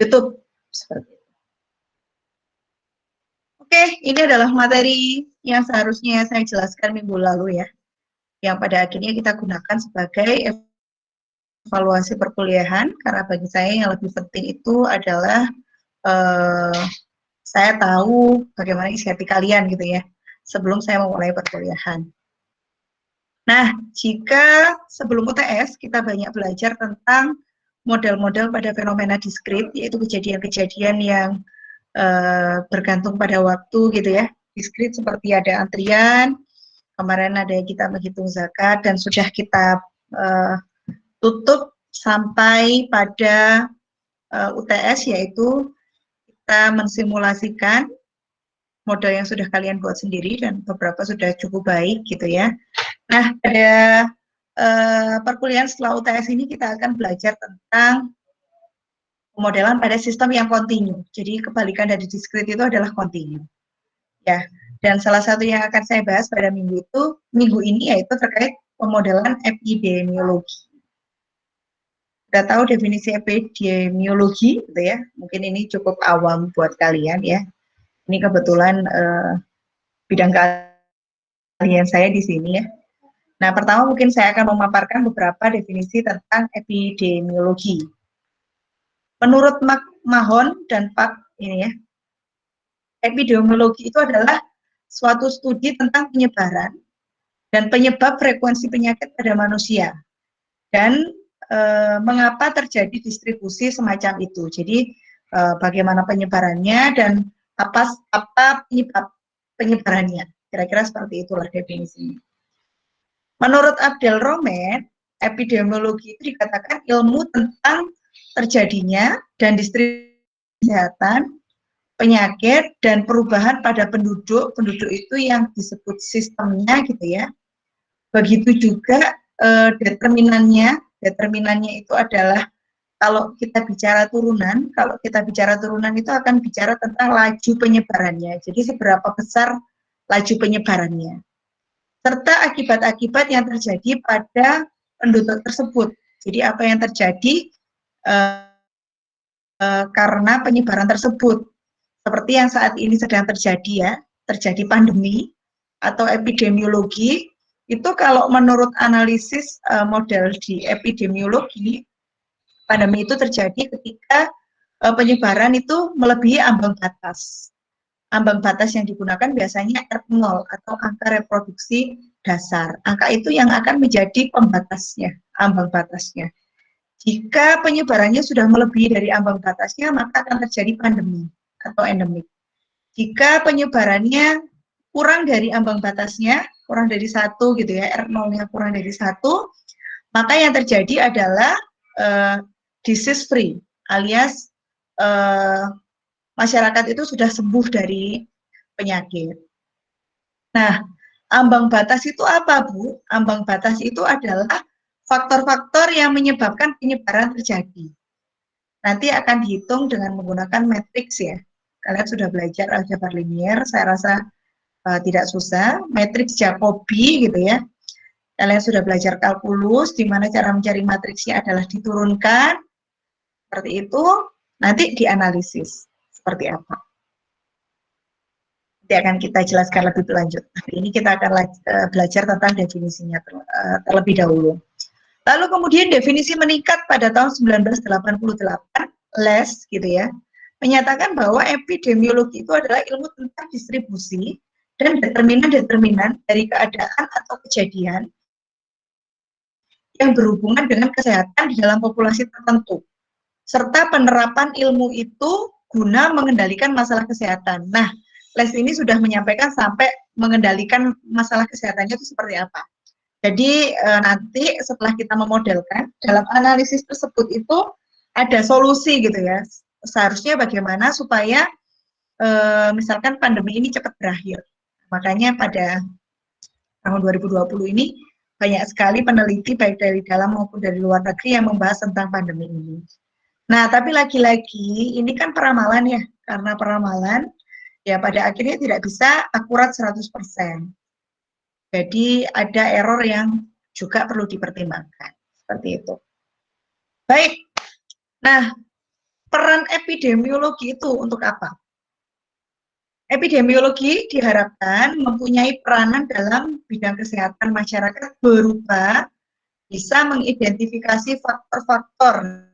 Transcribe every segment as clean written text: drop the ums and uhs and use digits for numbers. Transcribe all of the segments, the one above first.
YouTube. Seperti itu. Oke, ini adalah materi yang seharusnya saya jelaskan minggu lalu ya, yang pada akhirnya kita gunakan sebagai evaluasi perkuliahan, karena bagi saya yang lebih penting itu adalah saya tahu bagaimana isi hati kalian gitu ya, sebelum saya memulai perkuliahan. Nah, jika sebelum UTS kita banyak belajar tentang model-model pada fenomena diskrit, yaitu kejadian-kejadian yang bergantung pada waktu gitu ya. Diskrit seperti ada antrian, kemarin ada yang kita menghitung zakat, dan sudah kita tutup sampai pada UTS, yaitu kita mensimulasikan model yang sudah kalian buat sendiri, dan beberapa sudah cukup baik gitu ya. Nah, pada perkuliahan setelah UTS ini kita akan belajar tentang pemodelan pada sistem yang kontinu. Jadi kebalikan dari diskrit itu adalah kontinu. Ya, dan salah satu yang akan saya bahas pada minggu ini yaitu terkait pemodelan epidemiologi. Sudah tahu definisi epidemiologi, gitu ya? Mungkin ini cukup awam buat kalian ya. Ini kebetulan bidang kalian saya di sini ya. Nah, pertama mungkin saya akan memaparkan beberapa definisi tentang epidemiologi. Menurut Mahon dan Pak ini ya, epidemiologi itu adalah suatu studi tentang penyebaran dan penyebab frekuensi penyakit pada manusia dan mengapa terjadi distribusi semacam itu. Jadi bagaimana penyebarannya dan apa penyebab penyebarannya. Kira-kira seperti itulah definisinya. Menurut Abdelrahman, epidemiologi itu dikatakan ilmu tentang terjadinya dan distribusi kesehatan, penyakit, dan perubahan pada penduduk. Penduduk itu yang disebut sistemnya gitu ya. Begitu juga determinannya. Determinannya itu adalah kalau kita bicara turunan itu akan bicara tentang laju penyebarannya. Jadi seberapa besar laju penyebarannya. Serta akibat-akibat yang terjadi pada penduduk tersebut. Jadi apa yang terjadi karena penyebaran tersebut. Seperti yang saat ini sedang terjadi ya, terjadi pandemi atau epidemiologi, itu kalau menurut analisis model di epidemiologi, pandemi itu terjadi ketika penyebaran itu melebihi ambang batas. Ambang batas yang digunakan biasanya R0 atau angka reproduksi dasar. Angka itu yang akan menjadi pembatasnya, ambang batasnya. Jika penyebarannya sudah melebihi dari ambang batasnya, maka akan terjadi pandemi atau endemik. Jika penyebarannya kurang dari ambang batasnya, kurang dari 1 gitu ya, R0-nya kurang dari 1, maka yang terjadi adalah disease free, alias masyarakat itu sudah sembuh dari penyakit. Nah, ambang batas itu apa, Bu? Ambang batas itu adalah faktor-faktor yang menyebabkan penyebaran terjadi. Nanti akan dihitung dengan menggunakan matriks ya. Kalian sudah belajar aljabar linier, saya rasa tidak susah. Matriks Jacobi gitu ya. Kalian sudah belajar kalkulus, di mana cara mencari matriksnya adalah diturunkan, seperti itu, nanti dianalisis seperti apa. Nanti akan kita jelaskan lebih lanjut. Hari ini kita akan belajar tentang definisinya terlebih dahulu. Lalu kemudian definisi meningkat pada tahun 1988, Les gitu ya, menyatakan bahwa epidemiologi itu adalah ilmu tentang distribusi dan determinan-determinan dari keadaan atau kejadian yang berhubungan dengan kesehatan di dalam populasi tertentu, serta penerapan ilmu itu guna mengendalikan masalah kesehatan. Nah, Les ini sudah menyampaikan sampai mengendalikan masalah kesehatannya itu seperti apa. Jadi nanti setelah kita memodelkan, dalam analisis tersebut itu ada solusi gitu ya. Seharusnya bagaimana supaya misalkan pandemi ini cepat berakhir. Makanya pada tahun 2020 ini banyak sekali peneliti baik dari dalam maupun dari luar negeri yang membahas tentang pandemi ini. Nah, tapi lagi-lagi ini kan peramalan ya, karena peramalan ya pada akhirnya tidak bisa akurat 100%. Jadi ada error yang juga perlu dipertimbangkan. Seperti itu. Baik, nah peran epidemiologi itu untuk apa? Epidemiologi diharapkan mempunyai peranan dalam bidang kesehatan masyarakat berupa bisa mengidentifikasi faktor-faktor.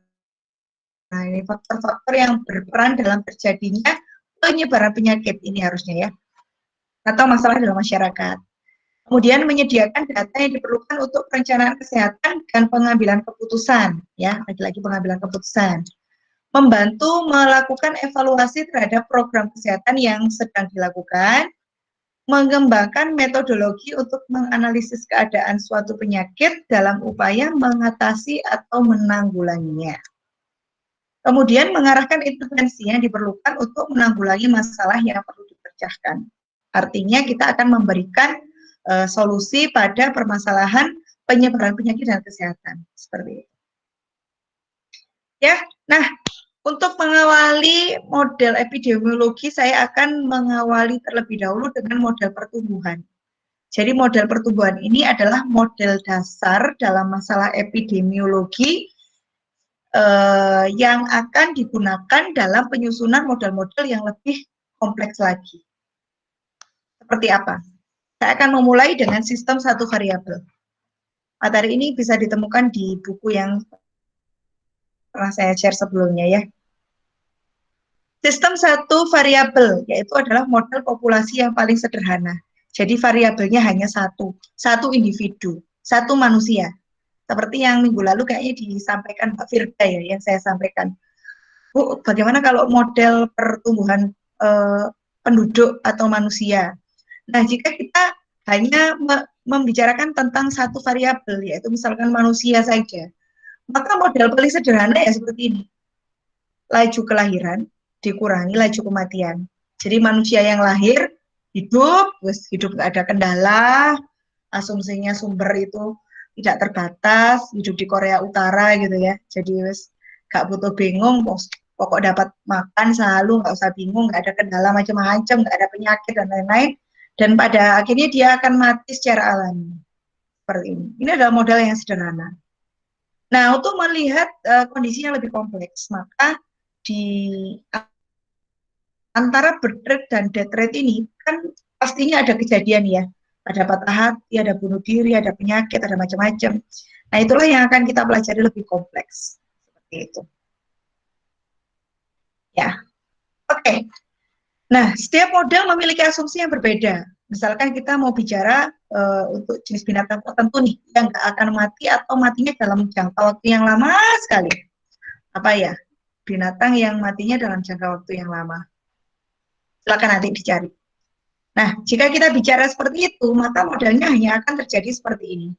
Nah, ini faktor-faktor yang berperan dalam terjadinya penyebaran penyakit ini harusnya ya, atau masalah dalam masyarakat. Kemudian menyediakan data yang diperlukan untuk perencanaan kesehatan dan pengambilan keputusan, ya, lagi-lagi pengambilan keputusan. Membantu melakukan evaluasi terhadap program kesehatan yang sedang dilakukan, mengembangkan metodologi untuk menganalisis keadaan suatu penyakit dalam upaya mengatasi atau menanggulanginya. Kemudian mengarahkan intervensi yang diperlukan untuk menanggulangi masalah yang perlu dipecahkan. Artinya kita akan memberikan solusi pada permasalahan penyebaran penyakit dan kesehatan. Seperti itu. Ya, nah untuk mengawali model epidemiologi, saya akan mengawali terlebih dahulu dengan model pertumbuhan. Jadi model pertumbuhan ini adalah model dasar dalam masalah epidemiologi yang akan digunakan dalam penyusunan model-model yang lebih kompleks lagi. Seperti apa? Saya akan memulai dengan sistem satu variabel. Materi ini bisa ditemukan di buku yang pernah saya share sebelumnya ya. Sistem satu variabel, yaitu adalah model populasi yang paling sederhana. Jadi variabelnya hanya satu individu, satu manusia. Seperti yang minggu lalu kayaknya disampaikan Mbak Firda ya, yang saya sampaikan. Bu, bagaimana kalau model pertumbuhan penduduk atau manusia? Nah, jika kita hanya membicarakan tentang satu variabel, yaitu misalkan manusia saja, maka model paling sederhana ya seperti ini. Laju kelahiran dikurangi laju kematian. Jadi manusia yang lahir, hidup nggak ada kendala, asumsinya sumber itu tidak terbatas, hidup di Korea Utara gitu ya. Jadi nggak butuh bingung, pokok dapat makan selalu, nggak usah bingung, nggak ada kendala macam-macam, nggak ada penyakit dan lain-lain. Dan pada akhirnya dia akan mati secara alami. Seperti ini. Ini adalah modal yang sederhana. Nah, untuk melihat kondisi yang lebih kompleks, maka di antara birth rate dan death rate ini kan pastinya ada kejadian ya. Ada patah hati, ada bunuh diri, ada penyakit, ada macam-macam. Nah, itulah yang akan kita pelajari lebih kompleks. Seperti itu. Ya, oke. Nah, setiap model memiliki asumsi yang berbeda. Misalkan kita mau bicara untuk jenis binatang tertentu nih, yang nggak akan mati atau matinya dalam jangka waktu yang lama sekali. Apa ya? Binatang yang matinya dalam jangka waktu yang lama. Silakan nanti dicari. Nah, jika kita bicara seperti itu, maka modelnya hanya akan terjadi seperti ini.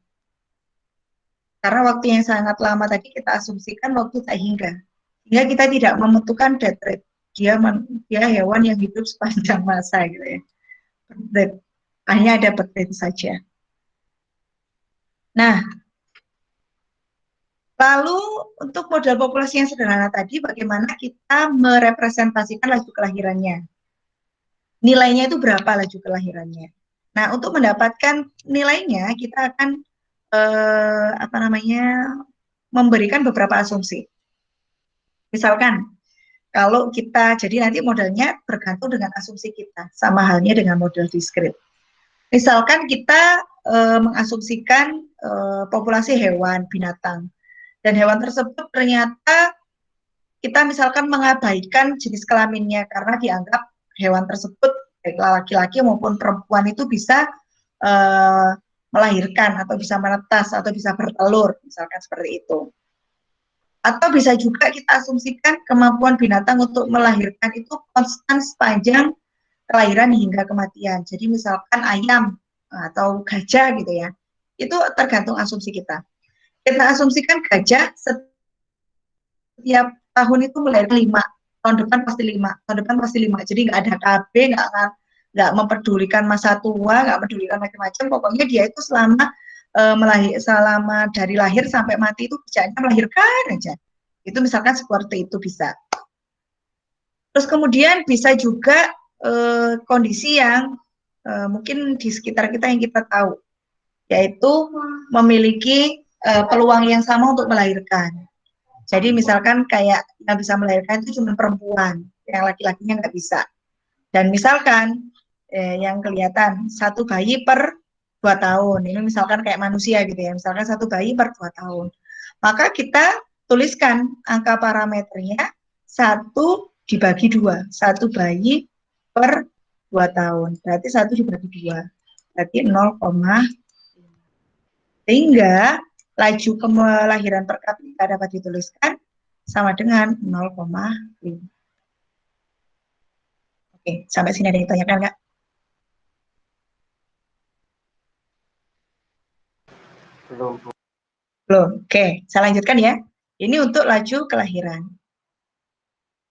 Karena waktu yang sangat lama tadi kita asumsikan waktu tak hingga. Sehingga kita tidak membentukkan death rate. Dia hewan yang hidup sepanjang masa gitu ya. Hanya ada birth rate saja. Nah, lalu untuk model populasi yang sederhana tadi, bagaimana kita merepresentasikan laju kelahirannya? Nilainya itu berapa laju kelahirannya? Nah, untuk mendapatkan nilainya, kita akan memberikan beberapa asumsi. Misalkan, kalau kita, jadi nanti modelnya bergantung dengan asumsi kita, sama halnya dengan model diskrit. Misalkan kita mengasumsikan populasi hewan, binatang, dan hewan tersebut ternyata kita misalkan mengabaikan jenis kelaminnya karena dianggap hewan tersebut, baik laki-laki maupun perempuan itu bisa melahirkan atau bisa menetas atau bisa bertelur, misalkan seperti itu. Atau bisa juga kita asumsikan kemampuan binatang untuk melahirkan itu konstan sepanjang kelahiran hingga kematian. Jadi misalkan ayam atau gajah gitu ya, itu tergantung asumsi kita. Kita asumsikan gajah setiap tahun itu melahirkan 5, tahun depan pasti 5, tahun depan pasti 5. Jadi nggak ada KB, nggak mempedulikan masa tua, nggak mempedulikan macam-macam. Pokoknya dia itu selama dari lahir sampai mati itu kerjanya melahirkan aja. Itu misalkan seperti itu bisa. Terus kemudian bisa juga kondisi yang mungkin di sekitar kita yang kita tahu, yaitu memiliki peluang yang sama untuk melahirkan. Jadi misalkan kayak yang bisa melahirkan itu cuma perempuan, yang laki-lakinya nggak bisa. Dan misalkan yang kelihatan satu bayi per 2 tahun, ini misalkan kayak manusia gitu ya, misalkan satu bayi per 2 tahun. Maka kita tuliskan angka parameternya 1 dibagi 2, satu bayi per 2 tahun, berarti 1 dibagi 2, berarti 0,5. Sehingga laju kelahiran per kapita dapat dituliskan sama dengan 0,5. Oke, sampai sini ada yang ditanyakan nggak? Belum. Belum. Oke, saya lanjutkan ya. Ini untuk laju kelahiran.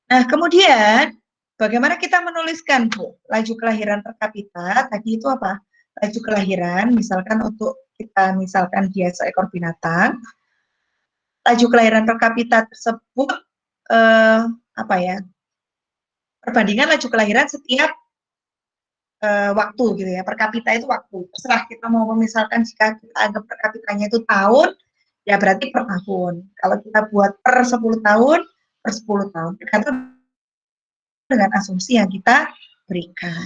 Nah, kemudian bagaimana kita menuliskan, Bu? Laju kelahiran per kapita, tadi itu apa? Laju kelahiran, misalkan untuk kita misalkan dia seekor binatang, laju kelahiran per kapita tersebut, apa ya, perbandingan laju kelahiran setiap waktu gitu ya, per kapita itu waktu. Terserah kita mau memisalkan jika kita anggap per kapitanya itu tahun, ya berarti per tahun. Kalau kita buat per 10 tahun, per 10 tahun. Tergantung dengan asumsi yang kita berikan.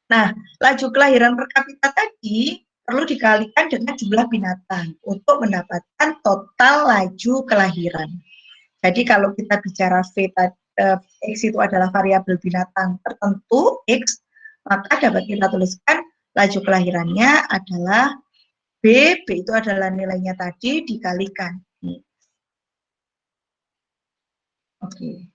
Nah, laju kelahiran per kapita tadi perlu dikalikan dengan jumlah binatang untuk mendapatkan total laju kelahiran. Jadi kalau kita bicara V, X itu adalah variabel binatang tertentu, X, maka dapat kita tuliskan laju kelahirannya adalah B itu adalah nilainya tadi dikalikan. Oke.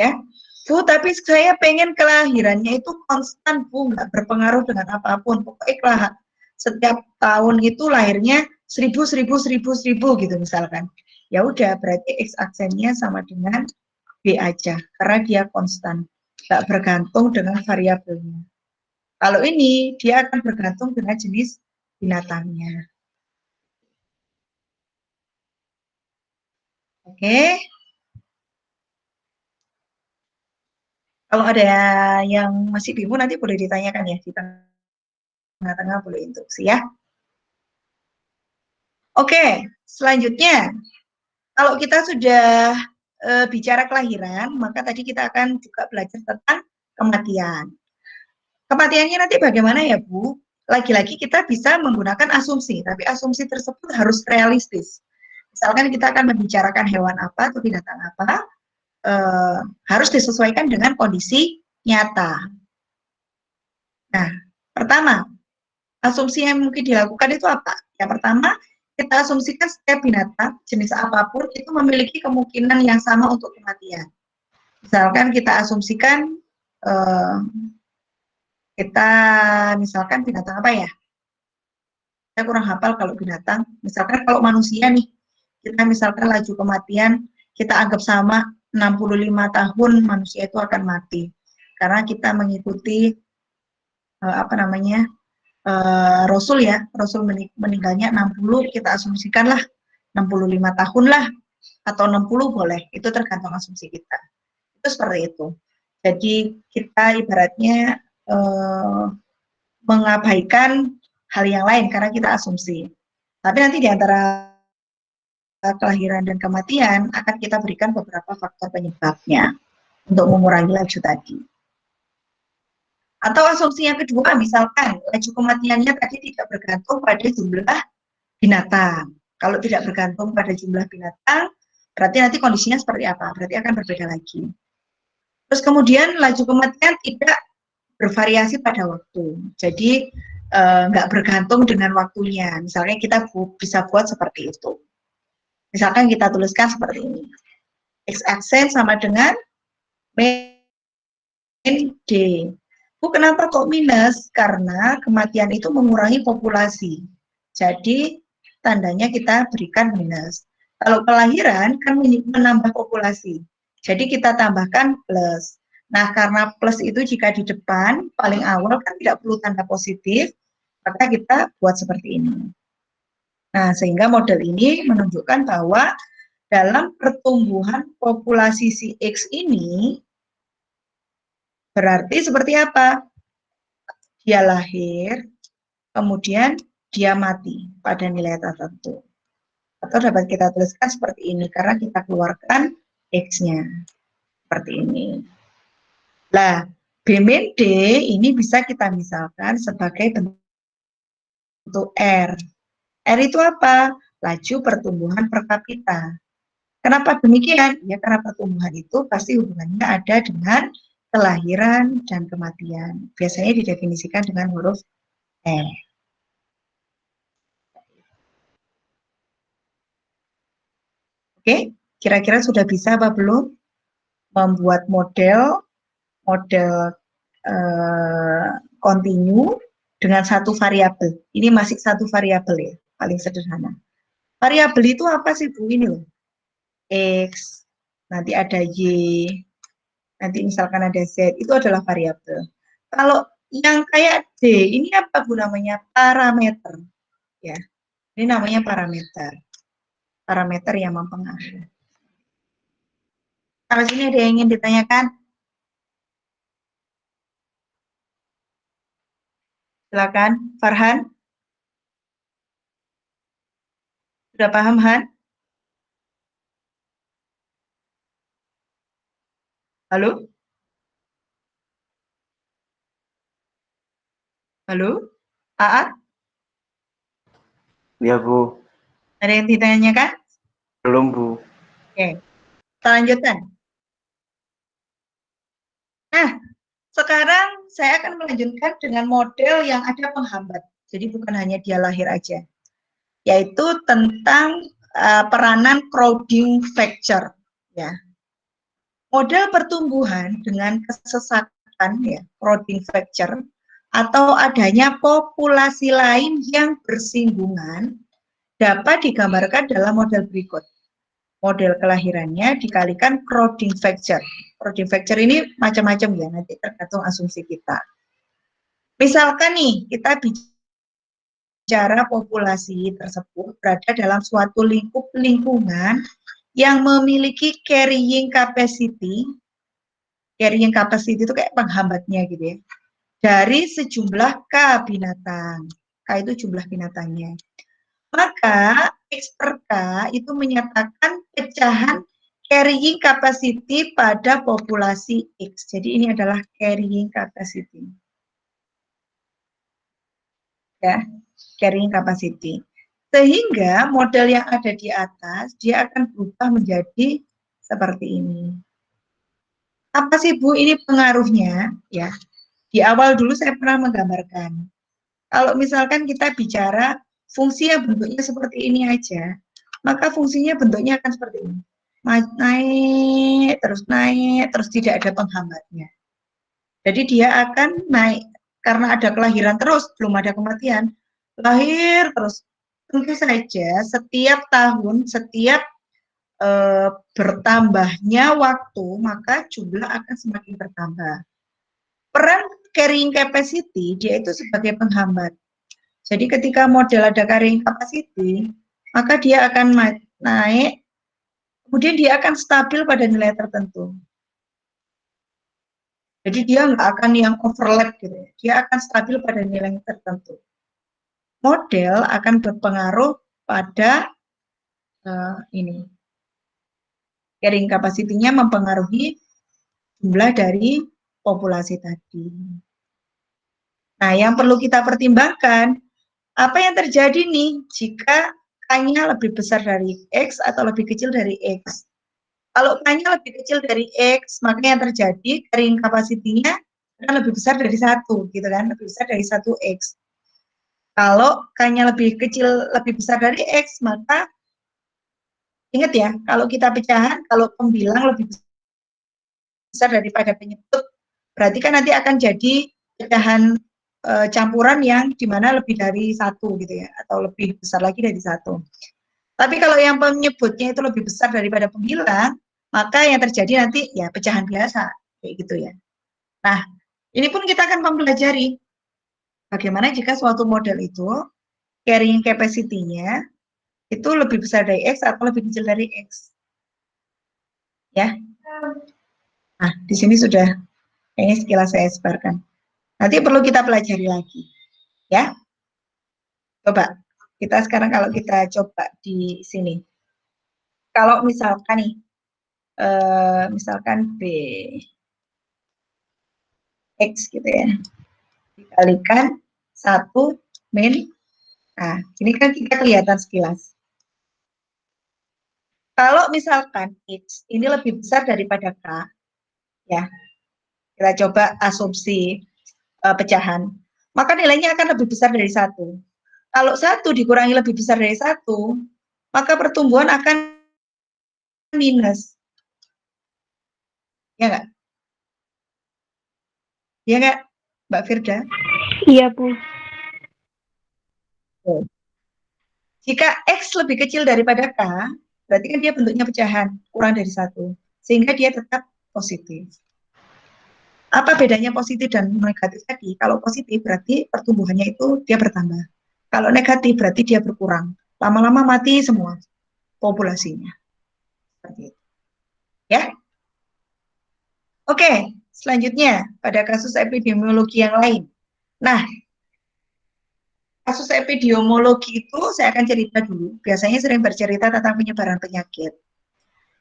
Ya, Bu, tapi saya pengen kelahirannya itu konstan, Bu, nggak berpengaruh dengan apapun. Pokoknya setiap tahun itu lahirnya 1000, 1000, 1000, 1000 gitu misalkan. Ya udah, berarti X aksennya sama dengan B aja, karena dia konstan, nggak bergantung dengan variabelnya. Kalau ini, dia akan bergantung dengan jenis binatangnya. Oke. Kalau ada yang masih bingung, nanti boleh ditanyakan ya, di tengah-tengah boleh instruksi ya. Oke, selanjutnya, kalau kita sudah bicara kelahiran, maka tadi kita akan juga belajar tentang kematian. Kematiannya nanti bagaimana ya, Bu? Lagi-lagi kita bisa menggunakan asumsi, tapi asumsi tersebut harus realistis. Misalkan kita akan membicarakan hewan apa atau binatang apa, harus disesuaikan dengan kondisi nyata. Nah, pertama, asumsi yang mungkin dilakukan itu apa? Yang pertama, kita asumsikan setiap binatang, jenis apapun, itu memiliki kemungkinan yang sama untuk kematian. Misalkan kita asumsikan, kita misalkan binatang apa ya? Saya kurang hafal kalau binatang. Misalkan kalau manusia nih, kita misalkan laju kematian, kita anggap sama 65 tahun manusia itu akan mati. Karena kita mengikuti, apa namanya, Rasul ya, Rasul meninggalnya 60, kita asumsikanlah 65 tahun lah, atau 60 boleh, itu tergantung asumsi kita. Itu seperti itu. Jadi kita ibaratnya mengabaikan hal yang lain karena kita asumsi. Tapi nanti di antara kelahiran dan kematian akan kita berikan beberapa faktor penyebabnya untuk mengurangi laju tadi. Atau asumsi yang kedua, misalkan laju kematiannya tadi tidak bergantung pada jumlah binatang. Kalau tidak bergantung pada jumlah binatang, berarti nanti kondisinya seperti apa? Berarti akan berbeda lagi. Terus kemudian laju kematian tidak bervariasi pada waktu. Jadi nggak bergantung dengan waktunya. Misalnya kita bisa buat seperti itu. Misalkan kita tuliskan seperti ini. X aksen sama dengan min D. Bu, kenapa kok minus? Karena kematian itu mengurangi populasi. Jadi tandanya kita berikan minus. Kalau kelahiran kan menambah populasi. Jadi kita tambahkan plus. Nah, karena plus itu jika di depan paling awal kan tidak perlu tanda positif, maka kita buat seperti ini. Nah, sehingga model ini menunjukkan bahwa dalam pertumbuhan populasi si X ini berarti seperti apa? Dia lahir, kemudian dia mati pada nilai tertentu. Atau dapat kita tuliskan seperti ini, karena kita keluarkan X-nya. Seperti ini. Nah, B min D ini bisa kita misalkan sebagai bentuk R. R itu apa? Laju pertumbuhan per kapita. Kenapa demikian? Ya, karena pertumbuhan itu pasti hubungannya ada dengan kelahiran dan kematian. Biasanya didefinisikan dengan huruf R. Oke, kira-kira sudah bisa apa belum membuat model kontinu dengan satu variabel. Ini masih satu variabel ya, paling sederhana. Variabel itu apa sih Bu? Ini loh, X, nanti ada Y, nanti misalkan ada Z, itu adalah variabel. Kalau yang kayak D, ini apa Bu namanya? Parameter. Ya, ini namanya parameter. Parameter yang mempengaruhi. Kalau sini ada yang ingin ditanyakan? Silakan, Farhan. Sudah paham, Han? Halo? Halo? Aat? Ya, Bu. Ada yang ditanyakan? Belum, Bu. Oke, kita lanjutkan. Nah, sekarang saya akan melanjutkan dengan model yang ada penghambat. Jadi bukan hanya dia lahir aja, yaitu tentang peranan crowding factor. Ya, model pertumbuhan dengan kesesakan, ya, crowding factor, atau adanya populasi lain yang bersinggungan dapat digambarkan dalam model berikut. Model kelahirannya dikalikan crowding factor. Crowding factor ini macam-macam ya, nanti tergantung asumsi kita. Misalkan nih, kita bicara populasi tersebut berada dalam suatu lingkup lingkungan yang memiliki carrying capacity. Carrying capacity itu kayak penghambatnya gitu ya. Dari sejumlah K binatang. K itu jumlah binatangnya. Maka X per K itu menyatakan pecahan carrying capacity pada populasi X. Jadi ini adalah carrying capacity. Ya, carrying capacity. Sehingga model yang ada di atas, dia akan berubah menjadi seperti ini. Apa sih Bu ini pengaruhnya? Ya, di awal dulu saya pernah menggambarkan. Kalau misalkan kita bicara fungsi yang bentuknya seperti ini aja, maka fungsinya bentuknya akan seperti ini. Naik, terus tidak ada penghambatnya. Jadi dia akan naik, karena ada kelahiran terus, belum ada kematian. Lahir terus. Tentu saja setiap tahun, setiap bertambahnya waktu, maka jumlah akan semakin bertambah. Peran carrying capacity, dia itu sebagai penghambat. Jadi ketika model ada carrying capacity, maka dia akan naik, kemudian dia akan stabil pada nilai tertentu. Jadi dia nggak akan yang overlap gitu ya. Dia akan stabil pada nilai tertentu. Model akan berpengaruh pada ini. Carrying capacity-nya mempengaruhi jumlah dari populasi tadi. Nah, yang perlu kita pertimbangkan, apa yang terjadi nih jika K-nya lebih besar dari X atau lebih kecil dari X? Kalau K-nya lebih kecil dari X, maka yang terjadi carrying capacity-nya akan lebih besar dari 1, gitu kan? Lebih besar dari 1X. Kalau K-nya lebih kecil, lebih besar dari X, maka ingat ya, kalau kita pecahan, kalau pembilang lebih besar daripada penyebut, berarti kan nanti akan jadi pecahan campuran yang dimana lebih dari 1 gitu ya, atau lebih besar lagi dari 1. Tapi kalau yang penyebutnya itu lebih besar daripada pembilang, maka yang terjadi nanti ya pecahan biasa, kayak gitu ya. Nah, ini pun kita akan mempelajari bagaimana jika suatu model itu carrying capacity-nya itu lebih besar dari X atau lebih kecil dari X. Ya. Nah, di sini sudah kayaknya sekilas saya sebarkan. Nanti perlu kita pelajari lagi. Ya. Coba, kita sekarang kalau kita coba di sini. Kalau misalkan nih, misalkan B, X gitu ya, dikalikan 1 min, nah ini kan kita kelihatan sekilas. Kalau misalkan X ini lebih besar daripada K, ya, kita coba asumsi pecahan, maka nilainya akan lebih besar dari 1. Kalau 1 dikurangi lebih besar dari 1, maka pertumbuhan akan minus. Ya nggak? Ya nggak, Mbak Firda? Iya, Bu. Jika X lebih kecil daripada K, berarti kan dia bentuknya pecahan, kurang dari 1. Sehingga dia tetap positif. Apa bedanya positif dan negatif tadi? Kalau positif berarti pertumbuhannya itu dia bertambah. Kalau negatif berarti dia berkurang. Lama-lama mati semua populasinya. Seperti itu. Ya. Oke, selanjutnya pada kasus epidemiologi yang lain. Nah, kasus epidemiologi itu saya akan cerita dulu. Biasanya sering bercerita tentang penyebaran penyakit.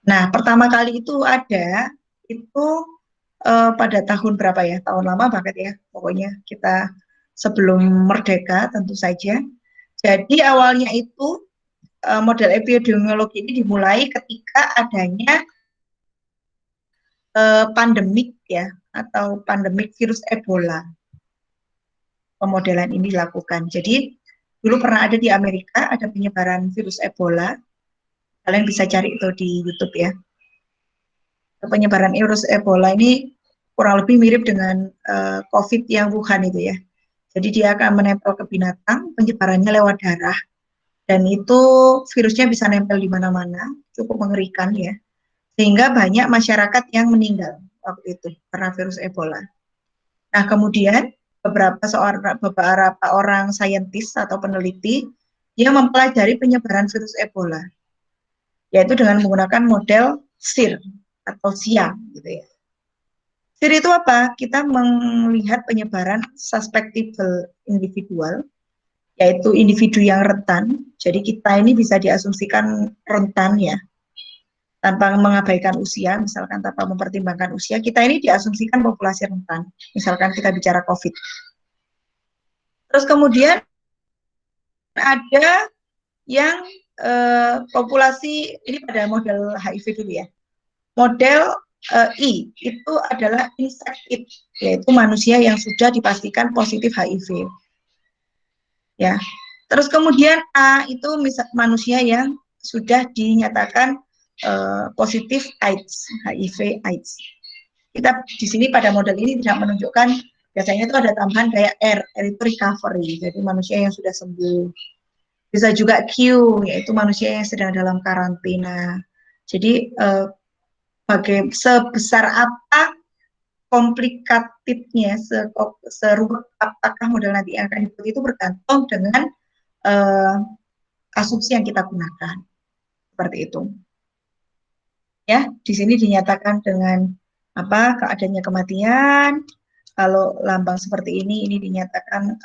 Nah, pertama kali itu ada itu pada tahun berapa ya? Tahun lama banget ya. Pokoknya kita sebelum merdeka tentu saja. Jadi awalnya itu model epidemiologi ini dimulai ketika adanya pandemik ya, atau pandemik virus Ebola. Pemodelan ini dilakukan. Jadi dulu pernah ada di Amerika ada penyebaran virus Ebola. Kalian bisa cari itu di YouTube ya. Penyebaran virus Ebola ini kurang lebih mirip dengan COVID yang Wuhan itu ya. Jadi dia akan menempel ke binatang, penyebarannya lewat darah, dan itu virusnya bisa nempel di mana-mana, cukup mengerikan ya. Sehingga banyak masyarakat yang meninggal waktu itu karena virus Ebola. Nah, kemudian beberapa orang saintis atau peneliti dia mempelajari penyebaran virus Ebola, yaitu dengan menggunakan model SIR atau SIA gitu ya. SIR itu apa? Kita melihat penyebaran susceptible individual, yaitu individu yang rentan. Jadi kita ini bisa diasumsikan rentan ya, tanpa mengabaikan usia, misalkan tanpa mempertimbangkan usia, kita ini diasumsikan populasi rentan. Misalkan kita bicara COVID. Terus kemudian ada yang populasi, ini pada model HIV dulu ya. Model I itu adalah infected, yaitu manusia yang sudah dipastikan positif HIV. Ya. Terus kemudian A itu manusia yang sudah dinyatakan positif AIDS, HIV AIDS. Kita di sini pada model ini tidak menunjukkan, biasanya itu ada tambahan kayak R itu recovery, jadi manusia yang sudah sembuh. Bisa juga Q, yaitu manusia yang sedang dalam karantina. Jadi sebesar apa komplikatitnya, serupa apakah model nanti yang akan dibuat itu bergantung dengan asumsi yang kita gunakan. Seperti itu. Ya, di sini dinyatakan dengan apa? Keadaannya kematian. Kalau lambang seperti ini dinyatakan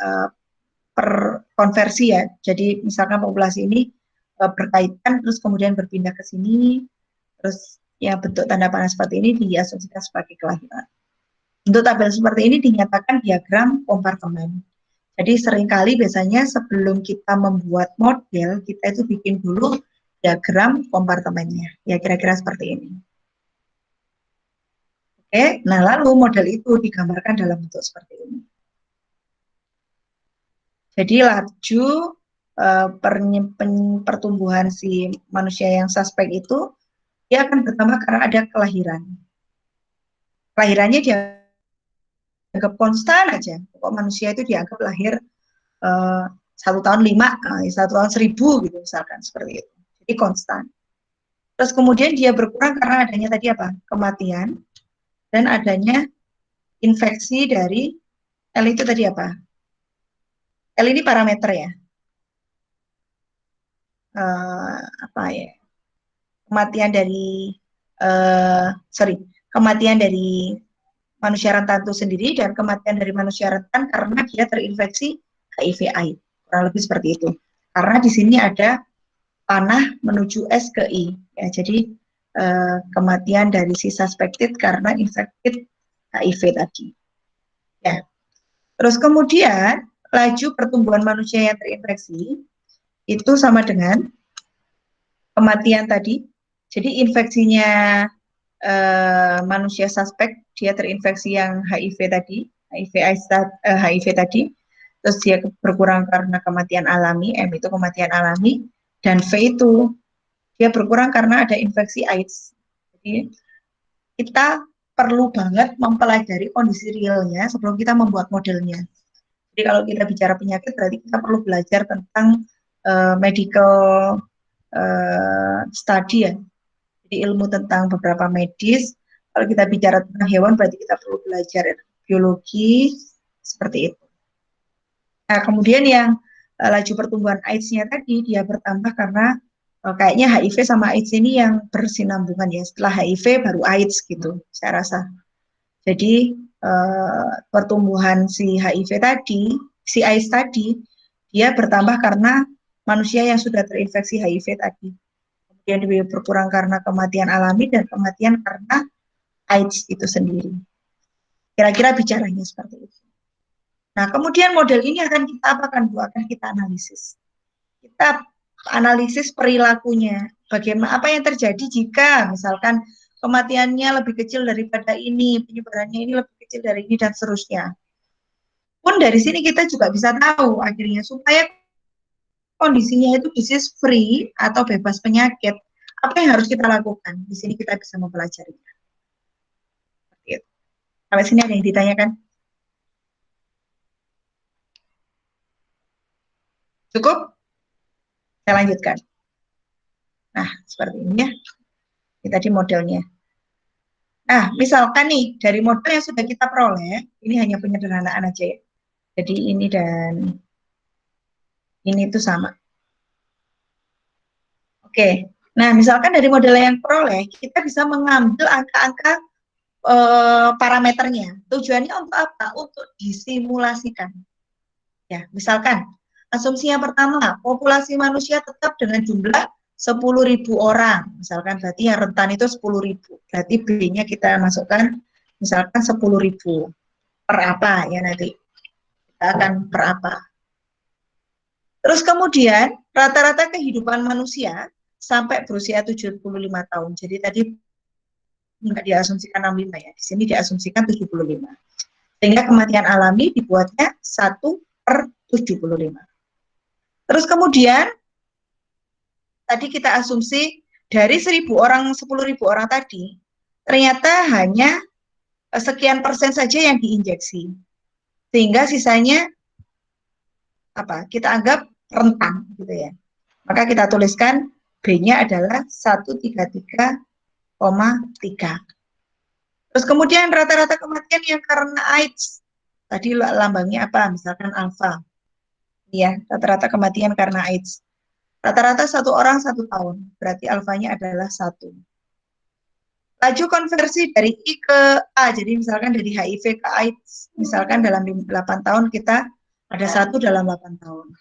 per konversi ya. Jadi misalkan populasi ini berkaitan terus kemudian berpindah ke sini, terus ya bentuk tanda panah seperti ini diasumsikan sebagai kelahiran. Untuk tabel seperti ini dinyatakan diagram kompartemen. Jadi seringkali biasanya sebelum kita membuat model, kita itu bikin dulu diagram kompartemennya. Ya kira-kira seperti ini. Oke, nah lalu model itu digambarkan dalam bentuk seperti ini. Jadi laju pertumbuhan si manusia yang suspek itu dia akan bertambah karena ada kelahiran. Kelahirannya dianggap konstan aja. Kok manusia itu dianggap lahir 1 tahun 5, 1 tahun 1000 gitu misalkan seperti itu. Jadi konstan. Terus kemudian dia berkurang karena adanya tadi apa? Kematian dan adanya infeksi dari L itu tadi apa? L ini parameter ya. Apa ya? Kematian dari manusia rentan itu sendiri dan kematian dari manusia rentan karena dia terinfeksi HIV/AIDS, kurang lebih seperti itu. Karena di sini ada panah menuju S ke I. Ya, jadi kematian dari si suspected karena infected HIV tadi. Ya. Terus kemudian laju pertumbuhan manusia yang terinfeksi itu sama dengan kematian tadi. Jadi infeksinya manusia suspek, dia terinfeksi yang HIV tadi, HIV tadi, terus dia berkurang karena kematian alami, M itu kematian alami, dan V itu dia berkurang karena ada infeksi AIDS. Jadi kita perlu banget mempelajari kondisi realnya sebelum kita membuat modelnya. Jadi kalau kita bicara penyakit, berarti kita perlu belajar tentang medical study ya. Jadi ilmu tentang beberapa medis. Kalau kita bicara tentang hewan, berarti kita perlu belajar biologi, seperti itu. Nah, kemudian yang laju pertumbuhan AIDS-nya tadi, dia bertambah karena kayaknya HIV sama AIDS ini yang bersinambungan ya. Setelah HIV baru AIDS gitu, saya rasa. Jadi pertumbuhan si HIV tadi, si AIDS tadi, dia bertambah karena manusia yang sudah terinfeksi HIV tadi. Kemudian dia berkurang karena kematian alami dan kematian karena AIDS itu sendiri. Kira-kira bicaranya seperti itu. Nah, kemudian model ini akan kita apakan, Bu? Akan kita analisis. Kita analisis perilakunya. Bagaimana, apa yang terjadi jika misalkan kematiannya lebih kecil daripada ini, penyebarannya ini lebih kecil dari ini, dan seterusnya. Pun dari sini kita juga bisa tahu akhirnya supaya kondisinya itu disease free atau bebas penyakit, apa yang harus kita lakukan? Di sini kita bisa mempelajarinya. Sampai sini ada yang ditanyakan? Cukup? Saya lanjutkan. Nah, seperti ini ya. Ini tadi modelnya. Nah, misalkan nih, dari model yang sudah kita peroleh, ini hanya penyederhanaan aja ya. Jadi ini dan ini itu sama. Oke, nah misalkan dari model yang peroleh, kita bisa mengambil angka-angka parameternya. Tujuannya untuk apa? Untuk disimulasikan. Ya, misalkan asumsi yang pertama, populasi manusia tetap dengan jumlah 10.000 orang. Misalkan berarti yang rentan itu 10.000. Berarti B-nya kita masukkan misalkan 10.000. Per apa ya nanti? Kita akan per apa. Terus kemudian rata-rata kehidupan manusia sampai berusia 75 tahun. Jadi tadi nggak diasumsikan 65 ya. Di sini diasumsikan 75. Sehingga kematian alami dibuatnya 1/75. Terus kemudian tadi kita asumsi dari 1000 orang, 10.000 orang tadi, ternyata hanya sekian persen saja yang diinjeksi. Sehingga sisanya apa? Kita anggap rentan gitu ya. Maka kita tuliskan B-nya adalah 133,3. Terus kemudian rata-rata kematian yang karena AIDS. Tadi lambangnya apa? Misalkan alfa. Ya, rata-rata kematian karena AIDS. Rata-rata 1 orang 1 tahun. Berarti alfanya adalah 1. Laju konversi dari I ke A. Jadi misalkan dari HIV ke AIDS. Misalkan dalam 8 tahun kita ada 1 dalam 8 tahun.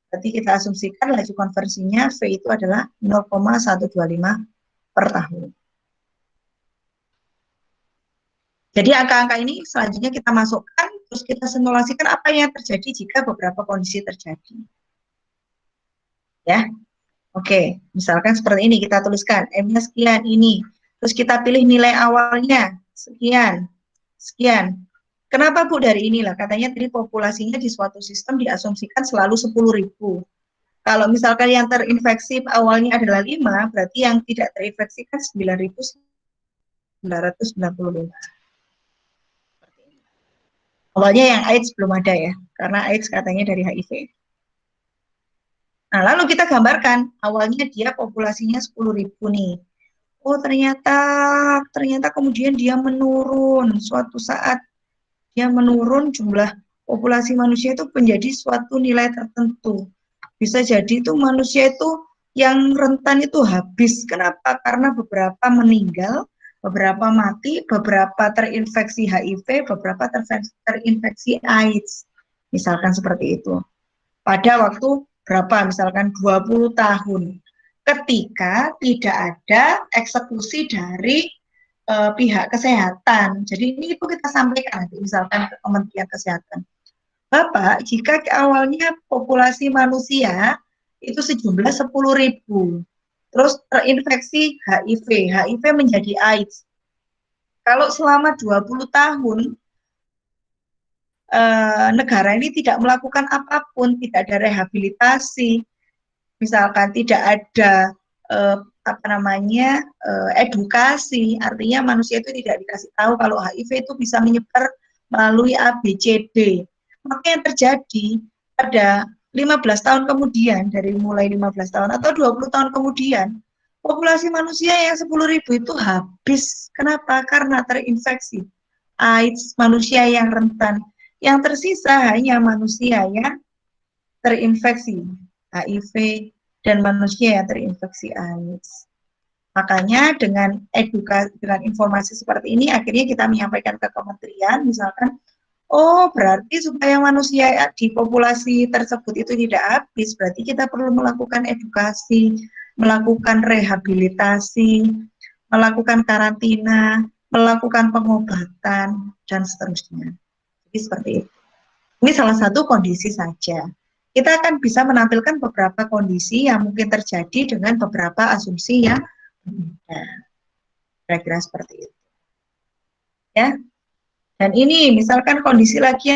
Berarti kita asumsikan laju konversinya V itu adalah 0,125 per tahun. Jadi angka-angka ini selanjutnya kita masukkan, terus kita simulasikan apa yang terjadi jika beberapa kondisi terjadi. Ya, oke. Misalkan seperti ini, kita tuliskan M-nya sekian ini. Terus kita pilih nilai awalnya, sekian, sekian. Kenapa Bu dari inilah? Katanya tadi populasinya di suatu sistem diasumsikan selalu 10.000. Kalau misalkan yang terinfeksi awalnya adalah 5, berarti yang tidak terinfeksi kan 9.995. Awalnya yang AIDS belum ada ya, karena AIDS katanya dari HIV. Nah, lalu kita gambarkan, awalnya dia populasinya 10.000 nih. Oh, ternyata kemudian dia menurun. Suatu saat dia menurun, jumlah populasi manusia itu menjadi suatu nilai tertentu. Bisa jadi itu manusia itu yang rentan itu habis. Kenapa? Karena beberapa meninggal, beberapa mati, beberapa terinfeksi HIV, beberapa terinfeksi AIDS. Misalkan seperti itu. pada waktu berapa, misalkan 20 tahun, ketika tidak ada eksekusi dari pihak kesehatan. Jadi ini itu kita sampaikan, misalkan ke Kementerian Kesehatan. Bapak, jika awalnya populasi manusia itu sejumlah 10.000, terus terinfeksi HIV, HIV menjadi AIDS. Kalau selama 20 tahun negara ini tidak melakukan apapun, tidak ada rehabilitasi, misalkan tidak ada edukasi, artinya manusia itu tidak dikasih tahu kalau HIV itu bisa menyebar melalui ABCD. Maka yang terjadi pada 15 tahun kemudian, dari mulai 15 tahun atau 20 tahun kemudian, populasi manusia yang 10.000 itu habis. Kenapa? Karena terinfeksi AIDS, manusia yang rentan. Yang tersisa hanya manusia yang terinfeksi HIV dan manusia yang terinfeksi AIDS. Makanya dengan edukasi, dengan informasi seperti ini, akhirnya kita menyampaikan ke kementerian, misalkan, oh berarti supaya manusia di populasi tersebut itu tidak habis, berarti kita perlu melakukan edukasi, melakukan rehabilitasi, melakukan karantina, melakukan pengobatan, dan seterusnya. Jadi seperti itu. Ini salah satu kondisi saja. Kita akan bisa menampilkan beberapa kondisi yang mungkin terjadi dengan beberapa asumsi yang berbeda. Kira-kira seperti itu. Ya. Dan ini misalkan kondisi lagi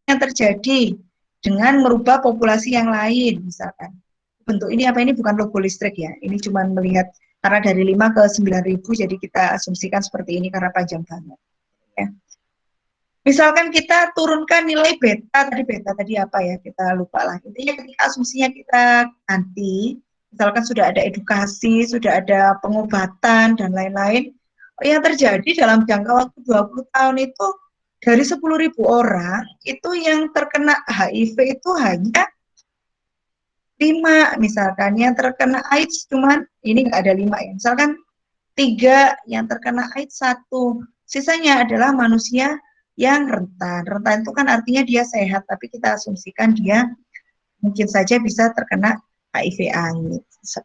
yang terjadi dengan merubah populasi yang lain, misalkan. Bentuk ini apa, ini bukan logo listrik ya. Ini cuma melihat karena dari 5 ke 9.000, jadi kita asumsikan seperti ini karena panjang banget. Ya. Misalkan kita turunkan nilai beta tadi apa ya, kita lupa lah. Intinya ketika asumsinya kita ganti, misalkan sudah ada edukasi, sudah ada pengobatan, dan lain-lain, yang terjadi dalam jangka waktu 20 tahun itu, dari 10.000 orang, itu yang terkena HIV itu hanya 5, misalkan. Yang terkena AIDS cuman, ini nggak ada 5 ya, misalkan 3, yang terkena AIDS 1. Sisanya adalah manusia yang rentan. Rentan itu kan artinya dia sehat, tapi kita asumsikan dia mungkin saja bisa terkena HIV/AIDS.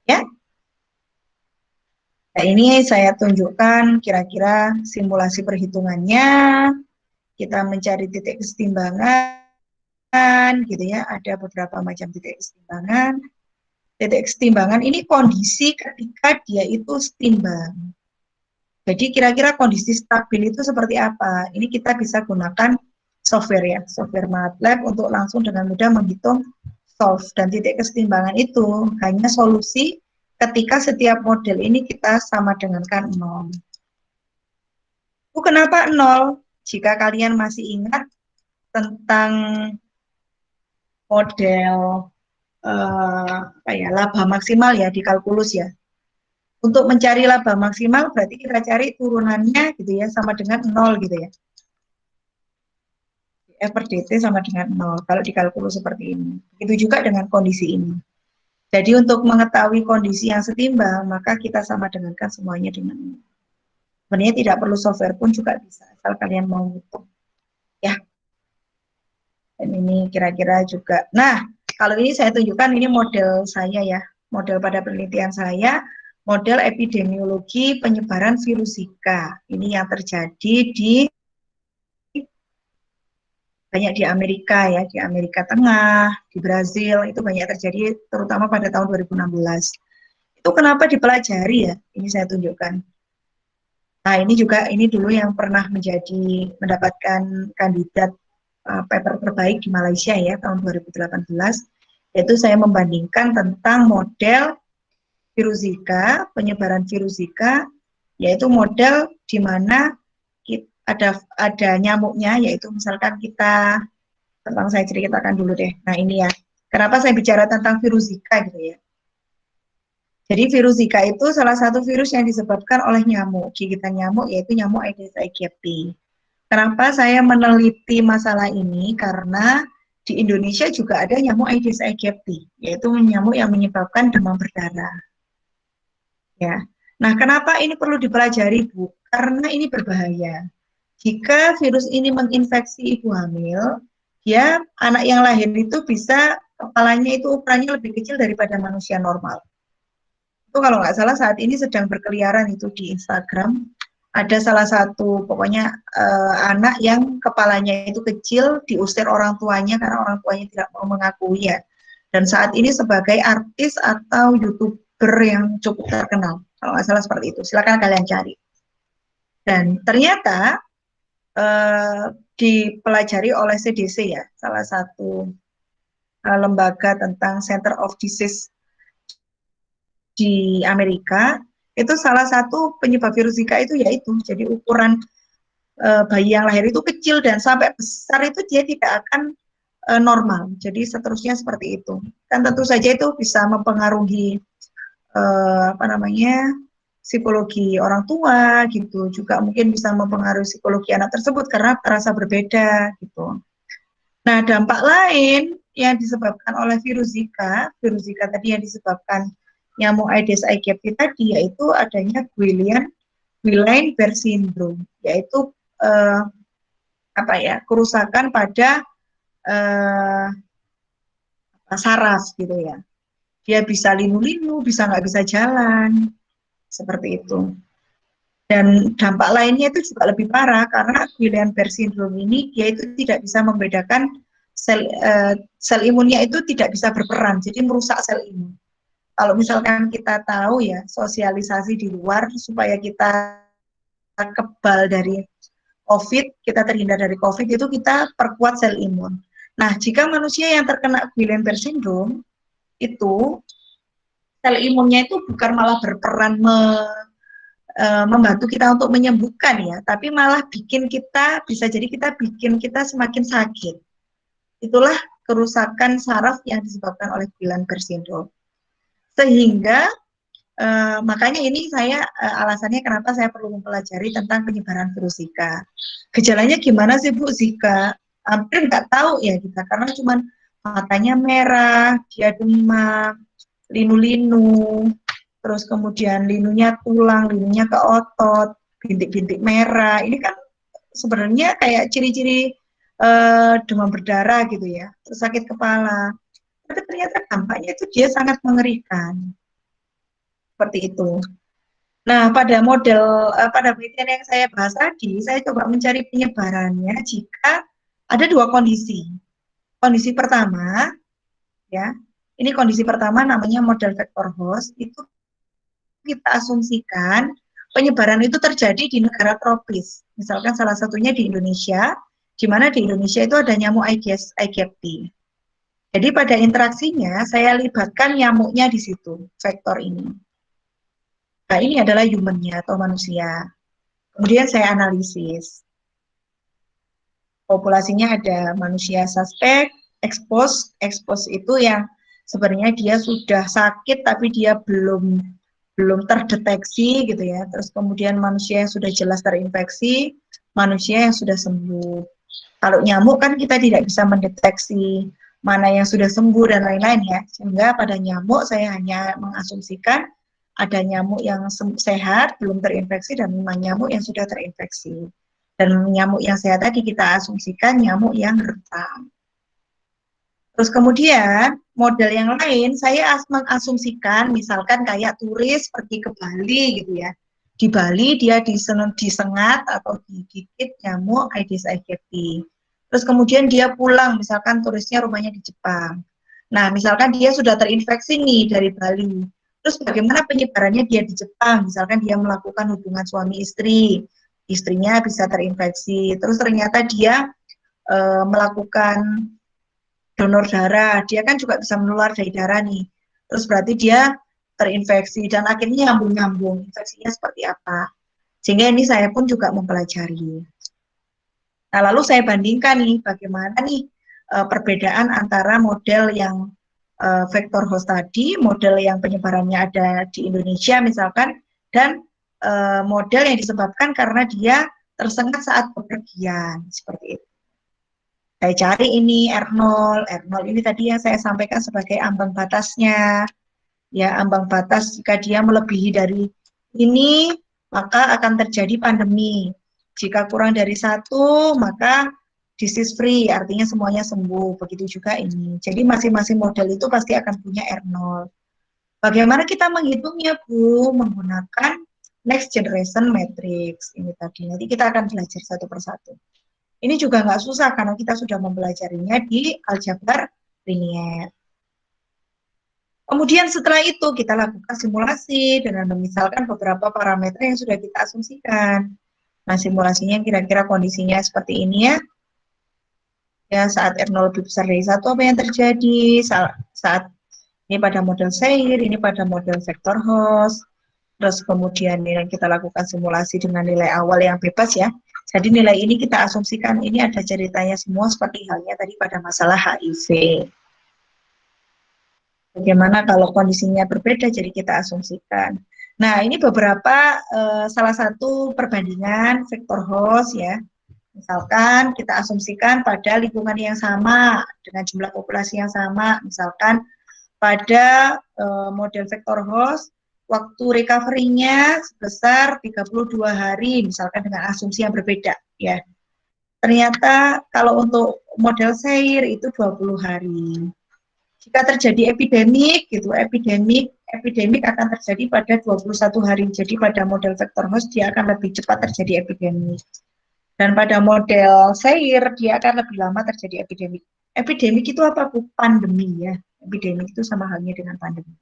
Ya. Nah, ini saya tunjukkan kira-kira simulasi perhitungannya. Kita mencari titik kesetimbangan, gitu ya. Ada beberapa macam titik kesetimbangan. Titik kesetimbangan ini kondisi ketika dia itu setimbang. Jadi kira-kira kondisi stabil itu seperti apa? Ini kita bisa gunakan software ya, software MATLAB untuk langsung dengan mudah menghitung solve. Dan titik kesetimbangan itu hanya solusi ketika setiap model ini kita sama dengankan 0. Kenapa 0? Jika kalian masih ingat tentang model laba maksimal ya di kalkulus ya. Untuk mencari laba maksimal berarti kita cari turunannya gitu ya sama dengan 0 gitu ya. F per dt sama dengan 0 kalau dikalkulus seperti ini. Begitu juga dengan kondisi ini. Jadi untuk mengetahui kondisi yang setimbang, maka kita sama dengankan semuanya dengan 0. Sebenarnya tidak perlu software pun juga bisa, asal kalian mau hitung. Ya. Dan ini kira-kira juga. Nah, kalau ini saya tunjukkan, ini model saya ya. Model pada penelitian saya, model epidemiologi penyebaran virus Zika. Ini yang terjadi di banyak di Amerika ya, di Amerika Tengah, di Brazil, itu banyak terjadi terutama pada tahun 2016. Itu kenapa dipelajari ya? Ini saya tunjukkan. Nah, ini juga, ini dulu yang pernah mendapatkan kandidat paper terbaik di Malaysia ya, tahun 2018, yaitu saya membandingkan tentang model virus Zika, penyebaran virus Zika, yaitu model di mana ada nyamuknya, yaitu misalkan kita, saya ceritakan dulu deh. Nah ini ya, kenapa saya bicara tentang virus Zika gitu ya. Jadi virus Zika itu salah satu virus yang disebabkan oleh nyamuk, gigitan nyamuk, yaitu nyamuk Aedes aegypti. Kenapa saya meneliti masalah ini? Karena di Indonesia juga ada nyamuk Aedes aegypti, yaitu nyamuk yang menyebabkan demam berdarah. Ya. Nah, kenapa ini perlu dipelajari, Bu? Karena ini berbahaya. Jika virus ini menginfeksi ibu hamil, dia anak yang lahir itu bisa kepalanya itu ukurannya lebih kecil daripada manusia normal. Itu kalau nggak salah saat ini sedang berkeliaran itu di Instagram. Ada salah satu pokoknya anak yang kepalanya itu kecil diusir orang tuanya karena orang tuanya tidak mau mengakui ya. Dan saat ini sebagai artis atau YouTuber yang cukup terkenal. Kalau nggak salah seperti itu. Silakan kalian cari. Dan ternyata dipelajari oleh CDC ya, salah satu lembaga tentang Center of Disease di Amerika, itu salah satu penyebab virus Zika itu yaitu jadi ukuran bayi yang lahir itu kecil dan sampai besar itu dia tidak akan normal. Jadi seterusnya seperti itu. Kan tentu saja itu bisa mempengaruhi apa namanya psikologi orang tua gitu. Juga mungkin bisa mempengaruhi psikologi anak tersebut karena terasa berbeda gitu. Nah, dampak lain yang disebabkan oleh virus Zika tadi yang disebabkan nyamuk Aedes aegypti tadi yaitu adanya Guillain-Barré syndrome, yaitu apa ya kerusakan pada saraf gitu ya. Dia bisa linu-linu, bisa nggak bisa jalan, seperti itu. Dan dampak lainnya itu juga lebih parah karena Guillain-Barré syndrome ini dia itu tidak bisa membedakan sel imunnya itu tidak bisa berperan, jadi merusak sel imun. Kalau misalkan kita tahu ya sosialisasi di luar supaya kita kebal dari COVID, kita terhindar dari COVID itu kita perkuat sel imun. Nah, jika manusia yang terkena Guillain-Barré syndrome itu sel imunnya itu bukan malah berperan membantu kita untuk menyembuhkan ya, tapi malah bikin kita, bisa jadi bikin kita semakin sakit. Itulah kerusakan saraf yang disebabkan oleh Guillain-Barré syndrome. Sehingga makanya ini saya alasannya kenapa saya perlu mempelajari tentang penyebaran virus Zika. Gejalanya gimana sih Bu Zika? Hampir nggak tahu ya kita, karena cuman matanya merah, dia demam, linu-linu, terus kemudian linunya tulang, linunya ke otot, bintik-bintik merah. Ini kan sebenarnya kayak ciri-ciri demam berdarah gitu ya, terus sakit kepala. Tapi ternyata dampaknya itu dia sangat mengerikan. Seperti itu. Nah, pada penelitian yang saya bahas tadi, saya coba mencari penyebarannya jika ada dua kondisi. Kondisi pertama, ya, ini kondisi pertama namanya model vector host, itu kita asumsikan penyebaran itu terjadi di negara tropis. Misalkan salah satunya di Indonesia, di mana di Indonesia itu ada nyamuk Aedes aegypti. Jadi pada interaksinya saya libatkan nyamuknya di situ, vektor ini. Nah, ini adalah humannya atau manusia. Kemudian saya analisis. Populasinya ada manusia suspek, expose itu yang sebenarnya dia sudah sakit tapi dia belum terdeteksi gitu ya. Terus kemudian manusia yang sudah jelas terinfeksi, manusia yang sudah sembuh. Kalau nyamuk kan kita tidak bisa mendeteksi mana yang sudah sembuh dan lain-lain ya. Sehingga pada nyamuk saya hanya mengasumsikan ada nyamuk yang sehat, belum terinfeksi, dan nyamuk yang sudah terinfeksi. Dan nyamuk yang sehat tadi kita asumsikan nyamuk yang rentan. Terus kemudian model yang lain saya mengasumsikan misalkan kayak turis pergi ke Bali gitu ya. Di Bali dia disengat atau digigit nyamuk Aedes aegypti. Terus kemudian dia pulang misalkan turisnya rumahnya di Jepang. Nah, misalkan dia sudah terinfeksi nih dari Bali. Terus bagaimana penyebarannya dia di Jepang? Misalkan dia melakukan hubungan suami istri, istrinya bisa terinfeksi. Terus ternyata dia melakukan donor darah, dia kan juga bisa menular dari darah nih. Terus berarti dia terinfeksi dan akhirnya nyambung-nyambung. Infeksinya seperti apa? Sehingga ini saya pun juga mempelajari. Nah, lalu saya bandingkan nih bagaimana nih perbedaan antara model yang vektor host tadi, model yang penyebarannya ada di Indonesia misalkan, dan model yang disebabkan karena dia tersengat saat bepergian, seperti itu. Saya cari ini R0 ini tadi yang saya sampaikan sebagai ambang batasnya. Ya, ambang batas jika dia melebihi dari ini, maka akan terjadi pandemi. Jika kurang dari 1, maka disease free, artinya semuanya sembuh. Begitu juga ini. Jadi masing-masing model itu pasti akan punya R0. Bagaimana kita menghitungnya, Bu? Menggunakan next generation matrix ini tadi. Nanti kita akan belajar satu persatu. Ini juga nggak susah karena kita sudah mempelajarinya di aljabar linier. Kemudian setelah itu kita lakukan simulasi dengan memisalkan beberapa parameter yang sudah kita asumsikan. Nah, simulasinya kira-kira kondisinya seperti ini ya. Ya, saat R0 lebih besar dari 1, apa yang terjadi? Saat ini pada model Seir, ini pada model vektor host. Terus kemudian ini kita lakukan simulasi dengan nilai awal yang bebas ya. Jadi nilai ini kita asumsikan ini ada ceritanya semua seperti halnya tadi pada masalah HIV. Bagaimana kalau kondisinya berbeda, jadi kita asumsikan. Nah, ini beberapa salah satu perbandingan vektor host ya. Misalkan kita asumsikan pada lingkungan yang sama, dengan jumlah populasi yang sama, misalkan pada model vektor host, waktu recovery-nya sebesar 32 hari, misalkan dengan asumsi yang berbeda ya. Ternyata kalau untuk model Seir itu 20 hari. Jika terjadi epidemik gitu, epidemik akan terjadi pada 21 hari. Jadi pada model vektor host dia akan lebih cepat terjadi epidemik. Dan pada model Seir dia akan lebih lama terjadi epidemik. Epidemik itu apa, Bu? Pandemi ya. Epidemik itu sama halnya dengan pandemi.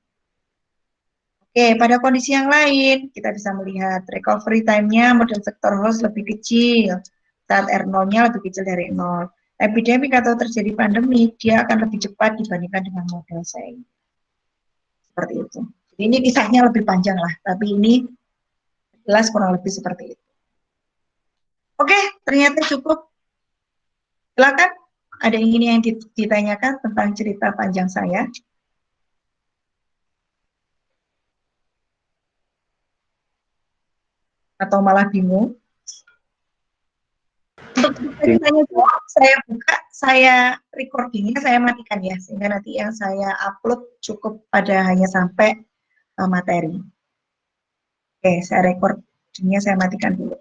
Oke, pada kondisi yang lain kita bisa melihat recovery time-nya model vektor host lebih kecil. Saat R0-nya lebih kecil dari 0. Epidemik atau terjadi pandemi, dia akan lebih cepat dibandingkan dengan model Seir. Seperti itu. Jadi ini kisahnya lebih panjang lah, tapi ini jelas kurang lebih seperti itu. Oke, ternyata cukup. Silakan, ada yang ditanyakan tentang cerita panjang saya? Atau malah bingung? Untuk ceritanya jawab, saya buka, saya recordingnya saya matikan ya, sehingga nanti yang saya upload cukup pada hanya sampai materi. Oke, saya recordingnya saya matikan dulu.